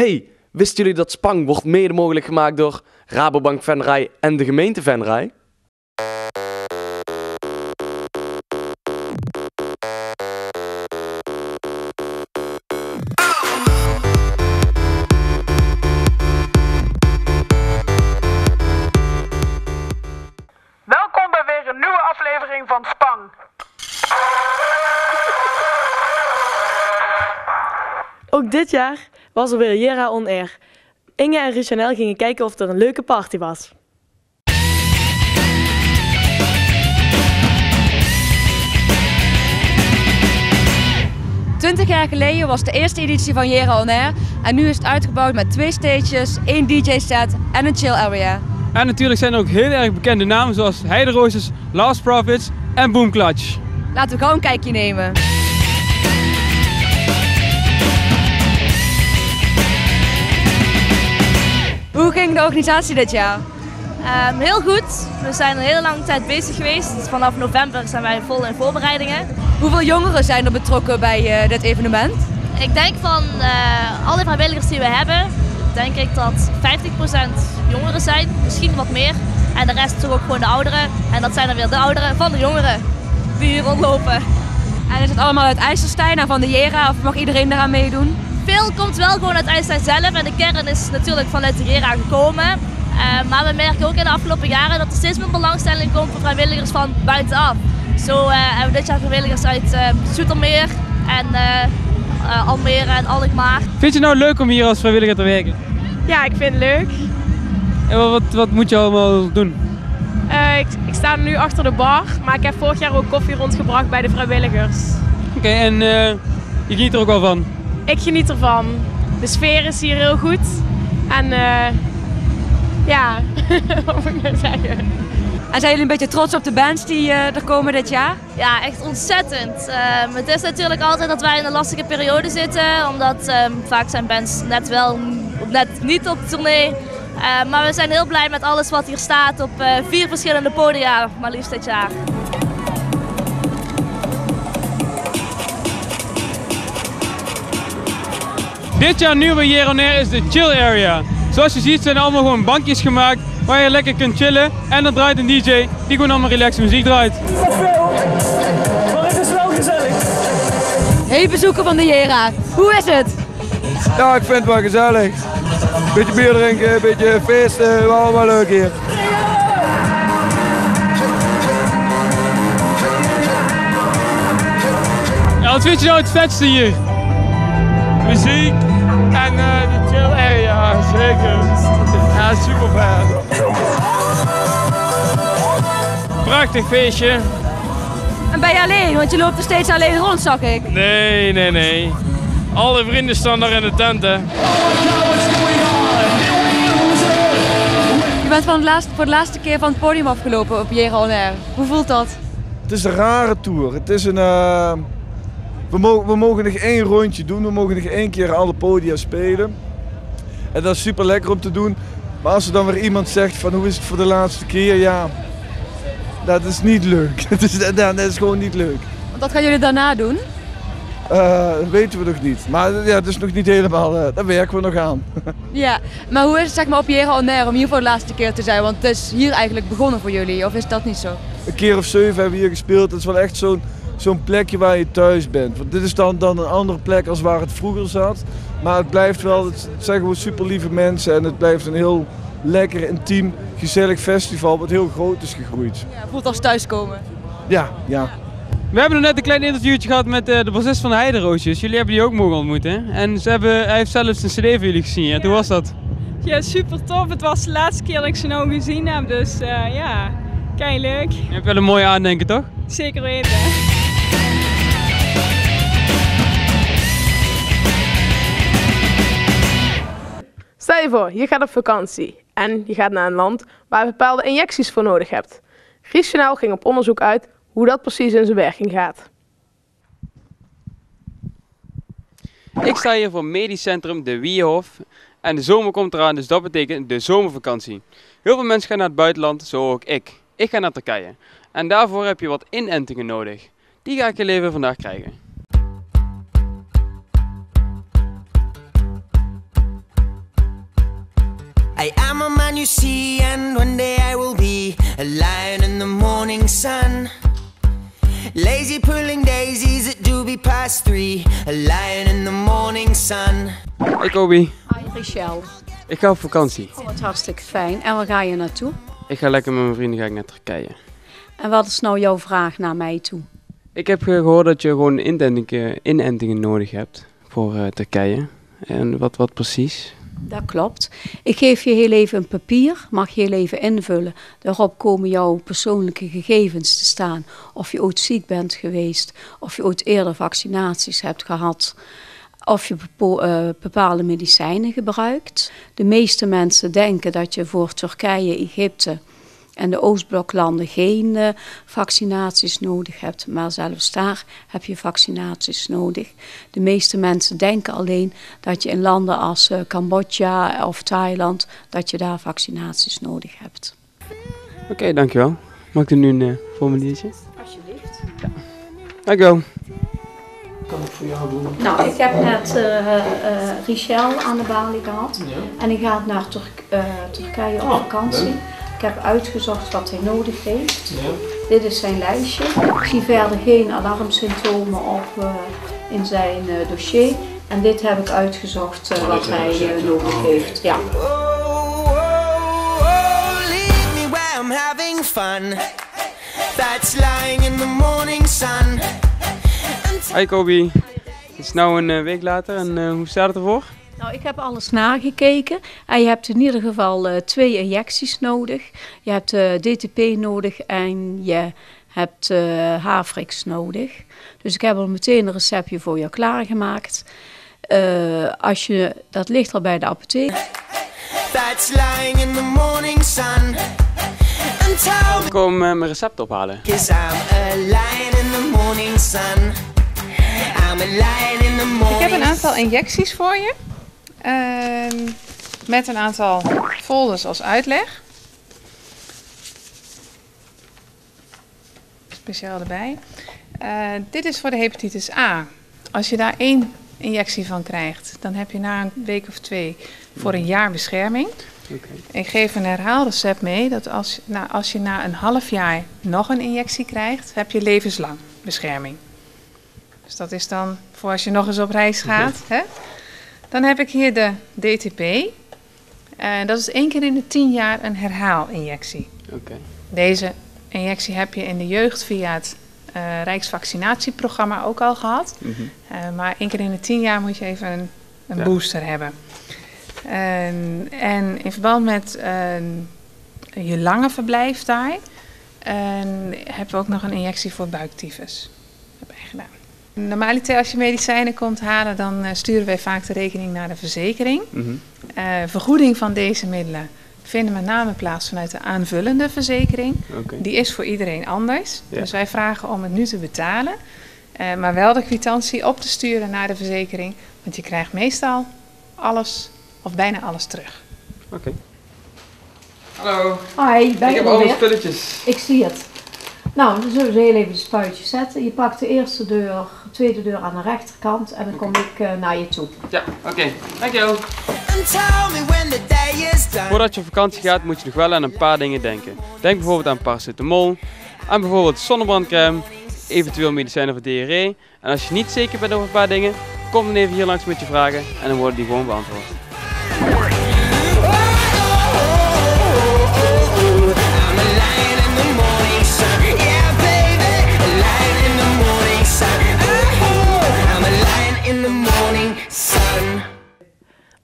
Hey, wisten jullie dat Spang wordt mede mogelijk gemaakt door Rabobank Venray en de gemeente Venray? Welkom bij weer een nieuwe aflevering van Spang. Ook dit jaar was er weer Jera On Air. Inge en Richanel gingen kijken of er een leuke party was. ...20 jaar geleden was de eerste editie van Jera On Air en nu is het uitgebouwd met 2 stages, 1 DJ-set en een chill area. En natuurlijk zijn er ook heel erg bekende namen zoals Heideroosjes, Last Profits en Boom Clutch. Laten we gewoon een kijkje nemen. Hoe ging de organisatie dit jaar? Heel goed. We zijn een hele lange tijd bezig geweest. Vanaf november zijn wij vol in voorbereidingen. Hoeveel jongeren zijn er betrokken bij dit evenement? Ik denk van alle vrijwilligers die we hebben, denk ik dat 50% jongeren zijn, misschien wat meer. En de rest toch ook gewoon de ouderen. En dat zijn dan weer de ouderen van de jongeren die hier rondlopen. En is het allemaal uit IJsselstein en van de Jera of mag iedereen eraan meedoen? Veel komt wel gewoon uit IJsselstein zelf en de kern is natuurlijk vanuit de Jera gekomen. Maar we merken ook in de afgelopen jaren dat er steeds meer belangstelling komt voor vrijwilligers van buitenaf. Zo hebben we dit jaar vrijwilligers uit Zoetermeer en Almere en Alkmaar. Vind je het nou leuk om hier als vrijwilliger te werken? Ja, ik vind het leuk. En wat moet je allemaal doen? Ik sta nu achter de bar, maar ik heb vorig jaar ook koffie rondgebracht bij de vrijwilligers. Oké, en je geniet er ook wel van? Ik geniet ervan. De sfeer is hier heel goed. En ja, wat moet ik nou zeggen? En zijn jullie een beetje trots op de bands die er komen dit jaar? Ja, echt ontzettend. Het is natuurlijk altijd dat wij in een lastige periode zitten, omdat vaak zijn bands net niet op tournee. Maar we zijn heel blij met alles wat hier staat op 4 verschillende podia, maar liefst dit jaar. Dit jaar nieuw bij Jera On Air is de chill area. Zoals je ziet zijn er allemaal gewoon bankjes gemaakt waar je lekker kunt chillen. En dan draait een DJ die gewoon allemaal relaxe muziek draait. Maar het is wel gezellig. Hey bezoeker van de Jera, hoe is het? Ja, ik vind het wel gezellig. Beetje bier drinken, een beetje feesten, wel leuk hier. Ja, wat vind je nou het vetste hier? Muziek en de chill area, zeker. Ja, super vet. Prachtig feestje. En ben je alleen? Want je loopt er steeds alleen rond, zag ik. Nee. Alle vrienden staan daar in de tenten. Je bent voor de laatste keer van het podium afgelopen op Jera On Air. Hoe voelt dat? Het is een rare tour. Het is een, we mogen nog 1 rondje doen, we mogen nog 1 keer alle podia spelen. En dat is super lekker om te doen. Maar als er dan weer iemand zegt van hoe is het voor de laatste keer, ja, dat is niet leuk. Dat is gewoon niet leuk. Want wat gaan jullie daarna doen? Dat weten we nog niet. Maar ja, het is nog niet helemaal, daar werken we nog aan. Ja, maar hoe is het zeg maar op Jera On Air om hier voor de laatste keer te zijn? Want het is hier eigenlijk begonnen voor jullie, of is dat niet zo? Een keer of 7 hebben we hier gespeeld. Het is wel echt zo'n plekje waar je thuis bent. Want dit is dan een andere plek als waar het vroeger zat. Maar het blijft wel, het zijn gewoon super lieve mensen en het blijft een heel lekker, intiem, gezellig festival wat heel groot is gegroeid. Ja, voelt als thuiskomen. Ja. We hebben net een klein interviewtje gehad met de bassist van de Heideroosjes. Jullie hebben die ook mogen ontmoeten. En hij heeft zelfs een cd voor jullie gezien. Hoe was dat? Ja, super tof. Het was de laatste keer dat ik ze nou gezien heb, dus ja, leuk. Je hebt wel een mooie aandenken, toch? Zeker weten. Stel je voor, je gaat op vakantie en je gaat naar een land waar je bepaalde injecties voor nodig hebt. Richanel ging op onderzoek uit hoe dat precies in zijn werking gaat. Ik sta hier voor Medisch Centrum de Wiehof. En de zomer komt eraan, dus dat betekent de zomervakantie. Heel veel mensen gaan naar het buitenland, zo ook ik. Ik ga naar Turkije. En daarvoor heb je wat inentingen nodig. Die ga ik je even vandaag krijgen. I am a man you see, and one day I will be a lion in the morning sun. Lazy pulling daisies at doobie past 3, a lion in the morning sun. Hey Kobi. Hi Richel. Ik ga op vakantie. Oh, wat hartstikke fijn. En waar ga je naartoe? Ik ga lekker met mijn vrienden naar Turkije. En wat is nou jouw vraag naar mij toe? Ik heb gehoord dat je gewoon inentingen nodig hebt voor Turkije. En wat precies? Dat klopt. Ik geef je heel even een papier, mag je heel even invullen. Daarop komen jouw persoonlijke gegevens te staan. Of je ooit ziek bent geweest, of je ooit eerder vaccinaties hebt gehad. Of je bepaalde medicijnen gebruikt. De meeste mensen denken dat je voor Turkije, Egypte en de Oostbloklanden geen vaccinaties nodig hebt. Maar zelfs daar heb je vaccinaties nodig. De meeste mensen denken alleen dat je in landen als Cambodja of Thailand, dat je daar vaccinaties nodig hebt. Oké, dankjewel. Mag ik er nu een formuliertje? Alsjeblieft. Ja. Dankjewel. Kan ik voor jou doen? Nou, ik heb net Richel aan de balie gehad. Ja. En hij gaat naar Turkije op vakantie. Leuk. Ik heb uitgezocht wat hij nodig heeft. Ja. Dit is zijn lijstje. Ik zie verder geen alarmsymptomen op in zijn dossier. En dit heb ik uitgezocht wat hij nodig heeft. Ja. Leave me where I'm having fun. That's lying in the morning sun. Hi Kobi. Het is nu een week later en hoe staat het ervoor? Nou, ik heb alles nagekeken en je hebt in ieder geval 2 injecties nodig. Je hebt DTP nodig en je hebt Havrix nodig. Dus ik heb al meteen een receptje voor je klaargemaakt. Dat ligt al bij de apotheek. That's lying in the morning sun. Ik kom mijn recept ophalen. I'm a lion in the morning sun. I'm a lion in the morning. Ik heb een aantal injecties voor je. Met een aantal folders als uitleg. Speciaal erbij. Dit is voor de hepatitis A. Als je daar 1 injectie van krijgt, dan heb je na een week of 2 voor een jaar bescherming. Okay. Ik geef een herhaalrecept mee dat als je na een half jaar nog een injectie krijgt, heb je levenslang bescherming. Dus dat is dan voor als je nog eens op reis gaat. Hè? Dan heb ik hier de DTP. Dat is 1 keer in de 10 jaar een herhaalinjectie. Okay. Deze injectie heb je in de jeugd via het Rijksvaccinatieprogramma ook al gehad. Maar 1 keer in de 10 jaar moet je even een booster hebben. En in verband met je lange verblijf daar hebben we ook nog een injectie voor buiktyfus erbij gedaan. Normaliter als je medicijnen komt halen, dan sturen wij vaak de rekening naar de verzekering. Vergoeding van deze middelen vinden met name plaats vanuit de aanvullende verzekering. Okay. Die is voor iedereen anders. Ja. Dus wij vragen om het nu te betalen. Maar wel de kwitantie op te sturen naar de verzekering. Want je krijgt meestal alles of bijna alles terug. Oké. Hallo. Hi, ben ik heb alle spulletjes. Ik zie het. Nou, dan zullen we heel even de spuitjes zetten. Je pakt de eerste deur, tweede deur aan de rechterkant en dan kom ik naar je toe. Ja, oké. Dankjewel. Voordat je op vakantie gaat moet je nog wel aan een paar dingen denken. Denk bijvoorbeeld aan paracetamol, aan bijvoorbeeld zonnebrandcrème, eventueel medicijnen voor diarree. En als je niet zeker bent over een paar dingen, kom dan even hier langs met je vragen en dan worden die gewoon beantwoord.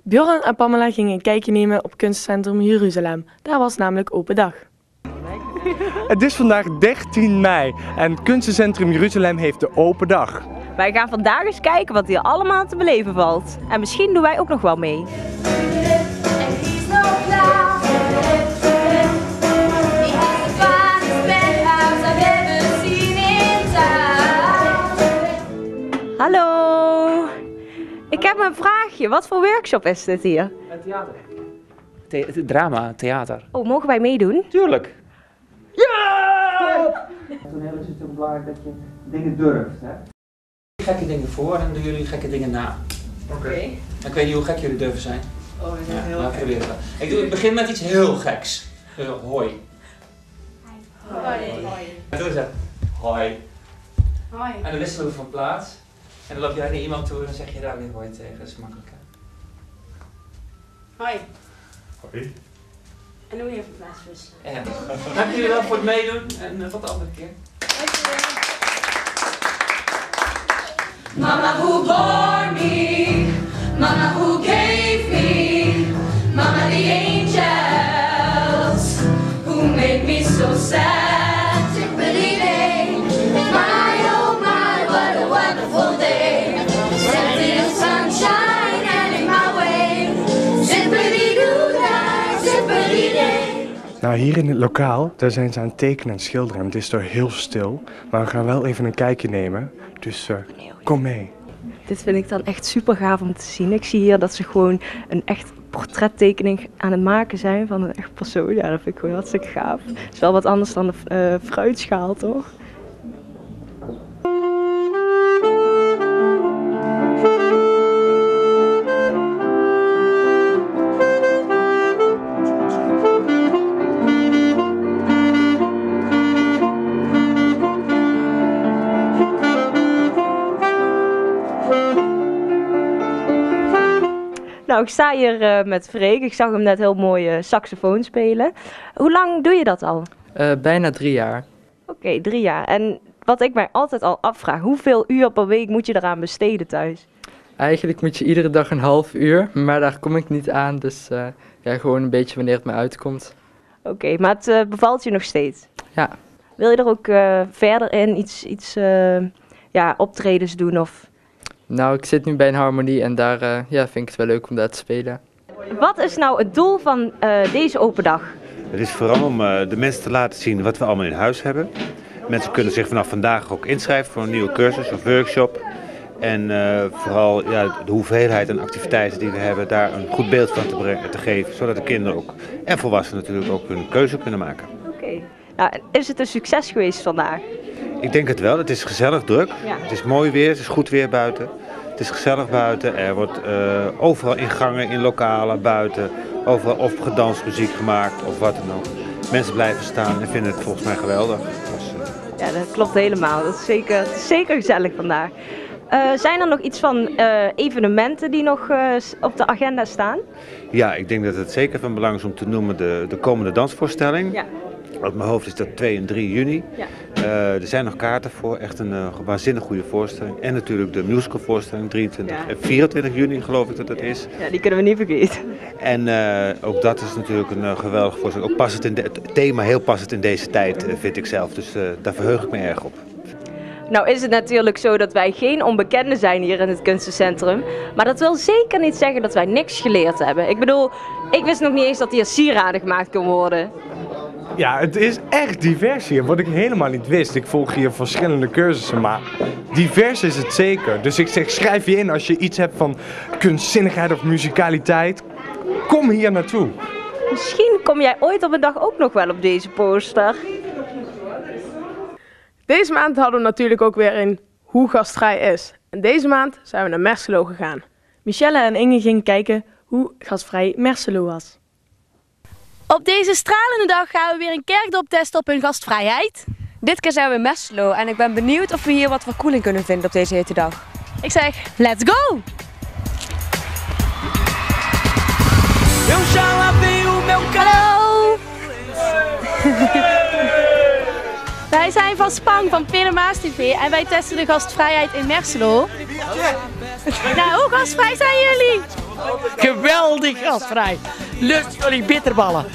Bjorn en Pamela gingen een kijkje nemen op Kunstencentrum Jeruzalem. Daar was namelijk open dag. Het is vandaag 13 mei en Kunstencentrum Jeruzalem heeft de open dag. Wij gaan vandaag eens kijken wat hier allemaal te beleven valt. En misschien doen wij ook nog wel mee. Hallo! Ik heb een vraagje. Wat voor workshop is dit hier? Theater. Drama, theater. Oh, mogen wij meedoen? Tuurlijk! Ja! Toneel is het belangrijk dat je dingen durft, hè? Gekke dingen voor en doen jullie gekke dingen na. Oké. Ik weet niet hoe gek jullie durven zijn. Ik begin met iets heel geks. Hoi. Hoi. En toen zeg ik, hoi. Hoi. En dan wisselen we van plaats. En dan loop jij naar iemand toe en dan zeg je daar weer hoi tegen. Dat is makkelijk. Hoi. Hoi. En nu even plaats wisselen. Ja. Dank jullie wel voor het meedoen en tot de andere keer. Mama who bore me, Mama who gave me, Mama the angels who made me so sad. Zippity-day, my oh my, what a wonderful day. Stepped in the sunshine and in my way. Zippity-doo-dah, zippity-day. Nou, hier in het lokaal, daar zijn ze aan het tekenen en schilderen. Het is er heel stil, maar we gaan wel even een kijkje nemen. Dus kom mee. Dit vind ik dan echt super gaaf om te zien. Ik zie hier dat ze gewoon een echt portrettekening aan het maken zijn van een echt persoon. Ja, dat vind ik gewoon hartstikke gaaf. Het is wel wat anders dan de fruitschaal, toch? Nou, ik sta hier met Freek. Ik zag hem net heel mooi saxofoon spelen. Hoe lang doe je dat al? Bijna 3 jaar. Oké, 3 jaar. En wat ik mij altijd al afvraag, hoeveel uur per week moet je eraan besteden thuis? Eigenlijk moet je iedere dag een half uur, maar daar kom ik niet aan. Dus ja, gewoon een beetje wanneer het me uitkomt. Oké, maar het bevalt je nog steeds? Ja. Wil je er ook verder in iets optredens doen of... Nou, ik zit nu bij een harmonie en daar vind ik het wel leuk om daar te spelen. Wat is nou het doel van deze open dag? Het is vooral om de mensen te laten zien wat we allemaal in huis hebben. Mensen kunnen zich vanaf vandaag ook inschrijven voor een nieuwe cursus of workshop. En vooral de hoeveelheid en activiteiten die we hebben, daar een goed beeld van te geven. Zodat de kinderen ook, en volwassenen natuurlijk ook hun keuze kunnen maken. Oké. Nou, is het een succes geweest vandaag? Ik denk het wel. Het is gezellig druk. Ja. Het is mooi weer, het is goed weer buiten. Het is gezellig buiten. Er wordt overal in gangen, in lokalen, buiten, overal of gedanst, muziek gemaakt of wat dan ook. Mensen blijven staan en vinden het volgens mij geweldig. Dus, ja, dat klopt helemaal. Het is zeker gezellig vandaag. Zijn er nog iets van evenementen die nog op de agenda staan? Ja, ik denk dat het zeker van belang is om te noemen de komende dansvoorstelling. Ja. Uit mijn hoofd is dat 2 en 3 juni. Ja. Er zijn nog kaarten voor, echt een waanzinnig goede voorstelling. En natuurlijk de musicalvoorstelling, 23 en 24 juni geloof ik dat het is. Ja, die kunnen we niet vergeten. En ook dat is natuurlijk een geweldige voorstelling. Ook het thema heel passend in deze tijd vind ik zelf, dus daar verheug ik me erg op. Nou is het natuurlijk zo dat wij geen onbekenden zijn hier in het kunstencentrum. Maar dat wil zeker niet zeggen dat wij niks geleerd hebben. Ik bedoel, ik wist nog niet eens dat hier sieraden gemaakt kon worden. Ja, het is echt divers hier, wat ik helemaal niet wist. Ik volg hier verschillende cursussen, maar divers is het zeker. Dus ik zeg, schrijf je in als je iets hebt van kunstzinnigheid of muzikaliteit. Kom hier naartoe. Misschien kom jij ooit op een dag ook nog wel op deze poster. Deze maand hadden we natuurlijk ook weer in hoe gastvrij is. En deze maand zijn we naar Merselo gegaan. Michelle en Inge gingen kijken hoe gastvrij Merselo was. Op deze stralende dag gaan we weer een kerkdorp testen op hun gastvrijheid. Dit keer zijn we in Merselo en ik ben benieuwd of we hier wat verkoeling kunnen vinden op deze hete dag. Ik zeg, let's go! Hallo! Wij zijn van Spang van Pinamaas TV en wij testen de gastvrijheid in Merselo. Nou, hoe gastvrij zijn jullie? Geweldig gastvrij. Lust jullie bitterballen?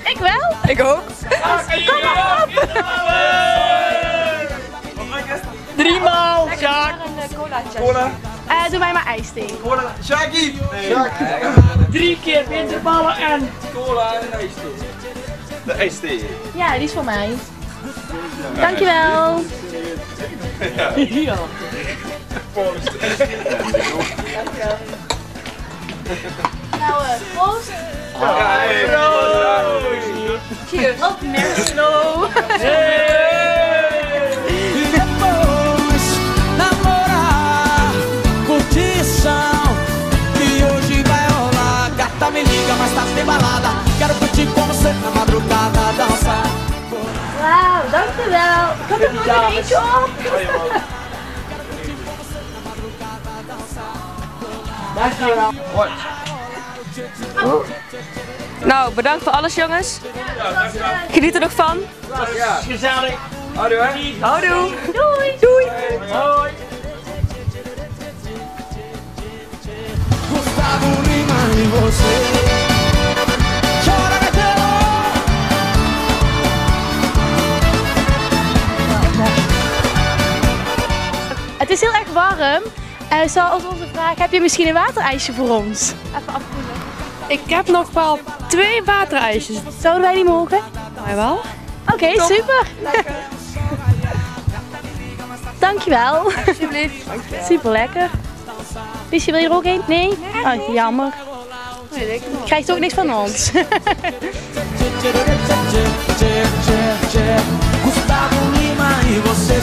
Ik wel. Ik ook. Kom maar op. 3 maal, Sjaak. Cola. Doe mij maar ijsthee. Cola. Sjaakie. 3 keer bitterballen en cola en ijsthee. De ijsthee. Ja, die is voor mij. Dankjewel. Ja. Nou, proost. Cheers. Op Merselo. Namorar, curtição, que hoje vai rolar. Dankjewel. Kan er nog een eentje op? Dankjewel. Nou, bedankt voor alles jongens. Geniet er nog van. Ja. Gezellig. Houdoe hè. Houdoe. Doei. Doei. Hoi. Gustavo Lima e você. Chora, Gaetano. Het is heel erg warm. Zoals onze vraag, heb je misschien een waterijsje voor ons? Even afkoelen. Ik heb nog wel 2 waterijsjes. Zouden wij die mogen? Wij wel. Oké, super. Lekker. Dankjewel. Alsjeblieft. Super lekker. Liesje, wil je er ook een? Nee? Oh, jammer. Krijgt ook niks van ons. Gustavo Lima e você.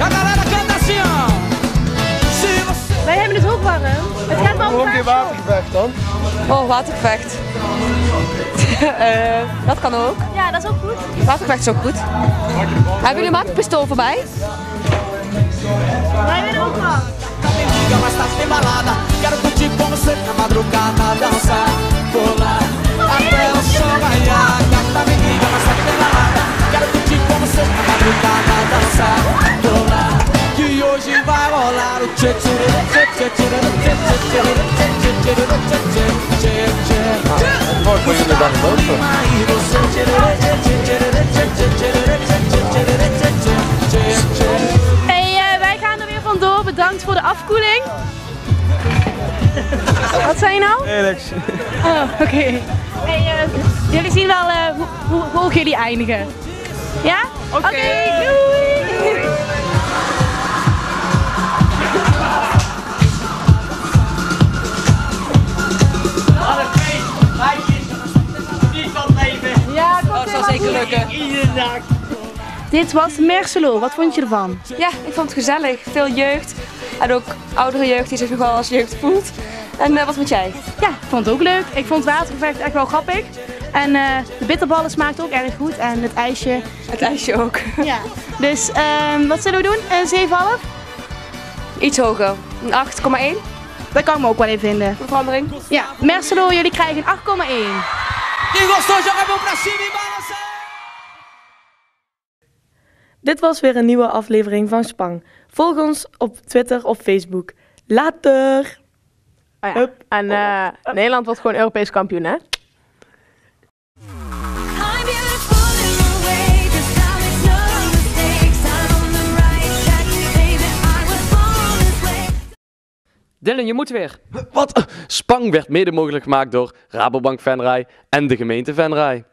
A galera canta assim, ó. Wij hebben het ook warm. Het gaat wel Waarom geen watergevecht dan? Oh, watergevecht. Dat kan ook. Ja, dat is ook goed. Watergevecht is ook goed. Hebben jullie een waterpistool voor mij? Wij willen ook wel. Liga, mas tá sem balada. Quero curtir com você na madrugada, dançar, pular até o sol raiar. Gata me liga, mas tá sem balada. Quero curtir com você na madrugada, dançar, pular. Que hoje vai rolar o tchê tchê tchê tchê tchê tchê tchê tchê tchê. Wat voor jullie dan lopen? Hey, wij gaan er weer vandoor. Bedankt voor de afkoeling. Wat zei je nou? Alex. Oh, oké. Hey, jullie zien wel hoe hoog jullie eindigen. Ja? Oké, doei! Alle meisjes, niet van het leven. Ja, dat zal zeker lukken. Iedere dag. Dit was Merselo. Wat vond je ervan? Ja, ik vond het gezellig. Veel jeugd. En ook oudere jeugd die zich nogal als jeugd voelt. En wat vond jij? Ja, ik vond het ook leuk. Ik vond het watergevecht echt wel grappig. En de bitterballen smaakten ook erg goed. En het ijsje. Het ijsje ook. Ja. Dus wat zullen we doen? Een 7,5? Iets hoger. Een 8,1. Dat kan ik me ook wel even vinden. Een verandering? Ja, Merselo, jullie krijgen een 8,1. Quem gostou, joga a mão pra cima e balança. Dit was weer een nieuwe aflevering van Spang. Volg ons op Twitter of Facebook. Later! Oh ja. En Nederland wordt gewoon Europees kampioen, hè? Dylan, je moet weer. Wat? Spang werd mede mogelijk gemaakt door Rabobank Venray en de gemeente Venray.